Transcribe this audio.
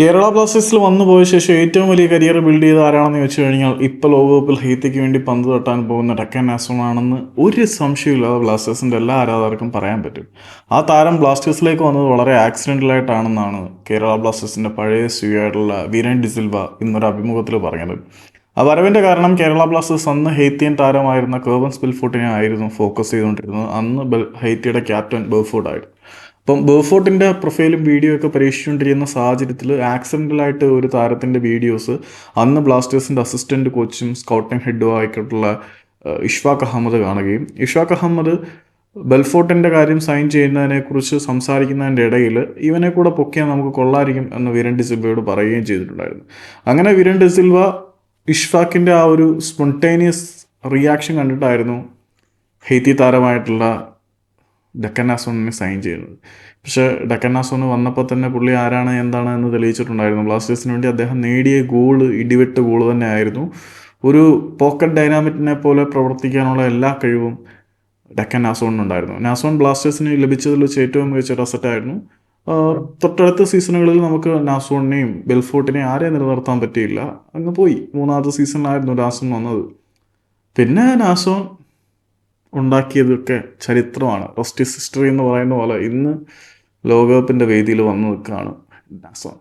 കേരള ബ്ലാസ്റ്റേഴ്സിൽ വന്നു പോയ ശേഷം ഏറ്റവും വലിയ കരിയർ ബിൽഡ് ചെയ്ത ആരാണെന്ന് ചോദിച്ചു കഴിഞ്ഞാൽ ഇപ്പോൾ ലോകകപ്പിൽ ഹെയ്ത്തിക്ക് വേണ്ടി പന്ത് തട്ടാൻ പോകുന്ന ഡക്കൻ ആസോൺ ആണെന്ന് ഒരു സംശയമില്ലാതെ ബ്ലാസ്റ്റേഴ്സിൻ്റെ എല്ലാ ആരാധകർക്കും പറയാൻ പറ്റും. ആ താരം ബ്ലാസ്റ്റേഴ്സിലേക്ക് വന്നത് വളരെ ആക്സിഡൻ്റലായിട്ടാണെന്നാണ് കേരള ബ്ലാസ്റ്റേഴ്സിൻ്റെ പഴയ CEO ആയിട്ടുള്ള വീരൻ ഡിസിൽവ ഇന്നൊരു അഭിമുഖത്തിൽ പറഞ്ഞത്. ആ വരവിൻ്റെ കാരണം കേരള ബ്ലാസ്റ്റേഴ്സ് അന്ന് ഹെയ്ത്തിയൻ താരമായിരുന്ന കേവൻ സ്പിൽഫോർട്ടിനെ ആയിരുന്നു ഫോക്കസ് ചെയ്തുകൊണ്ടിരുന്നത്. അന്ന് ഹെയ്ത്തിയുടെ ക്യാപ്റ്റൻ ബെർഫോർഡായിരുന്നു. അപ്പം ബെർഫോർട്ടിൻ്റെ പ്രൊഫൈലും വീഡിയോ ഒക്കെ പരീക്ഷിച്ചുകൊണ്ടിരിക്കുന്ന സാഹചര്യത്തിൽ ആക്സിഡൻ്റലായിട്ട് ഒരു താരത്തിൻ്റെ വീഡിയോസ് അന്ന് ബ്ലാസ്റ്റേഴ്സിൻ്റെ അസിസ്റ്റൻറ്റ് കോച്ചും സ്കൗട്ടിംഗ് ഹെഡും ആയിട്ടുള്ള ഇഷ്ഫാഖ് അഹമ്മദ് കാണുകയും ഇഷ്ഫാഖ് അഹമ്മദ് ബെൽഫോർട്ടിൻ്റെ കാര്യം സൈൻ ചെയ്യുന്നതിനെക്കുറിച്ച് സംസാരിക്കുന്നതിൻ്റെ ഇടയിൽ ഇവനെ കൂടെ പൊക്കിയാൽ നമുക്ക് കൊള്ളായിരിക്കും എന്ന് വീരൻ ഡിസിൽവയോട് പറയുകയും ചെയ്തിട്ടുണ്ടായിരുന്നു. അങ്ങനെ വീരൻ ഡിസിൽവ ഇഷ്ഫാഖിൻ്റെ ആ ഒരു സ്പോണ്ടേനിയസ് റിയാക്ഷൻ കണ്ടിട്ടായിരുന്നു ഹെയ്ത്തി താരമായിട്ടുള്ള ഡക്കൻ ആസോണിനെ സൈൻ ചെയ്യുന്നത്. പക്ഷേ ഡക്കൻ ആസോൺ വന്നപ്പോൾ തന്നെ പുള്ളി ആരാണ് എന്താണ് എന്ന് തെളിയിച്ചിട്ടുണ്ടായിരുന്നു. ബ്ലാസ്റ്റേഴ്സിന് വേണ്ടി അദ്ദേഹം നേടിയ ഗോള് ഇടിവെട്ട് ഗോള് തന്നെ ആയിരുന്നു. ഒരു പോക്കറ്റ് ഡൈനാമിറ്റിനെ പോലെ പ്രവർത്തിക്കാനുള്ള എല്ലാ കഴിവും ഡക്കൻ നാസോണിനുണ്ടായിരുന്നു. നാസോൺ ബ്ലാസ്റ്റേഴ്സിന് ലഭിച്ചതിൽ വെച്ച് ഏറ്റവും മികച്ച ഒരു അസറ്റായിരുന്നു. തൊട്ടടുത്ത സീസണുകളിൽ നമുക്ക് നാസോണിനെയും ബെൽഫോർട്ടിനെയും ആരെയും നിലനിർത്താൻ പറ്റിയില്ല. അങ്ങ് പോയി. മൂന്നാമത്തെ സീസണിലായിരുന്നു നാസോൺ വന്നത്. പിന്നെ നാസോൺ ഉണ്ടാക്കിയതൊക്കെ ചരിത്രമാണ്. റെസ്റ്റ് ഈസ് ഹിസ്റ്ററി എന്ന് പറയുന്ന പോലെ ഇന്ന് ലോകകപ്പിൻ്റെ വേദിയിൽ വന്നു നിൽക്കുകയാണ് നാസോൺ.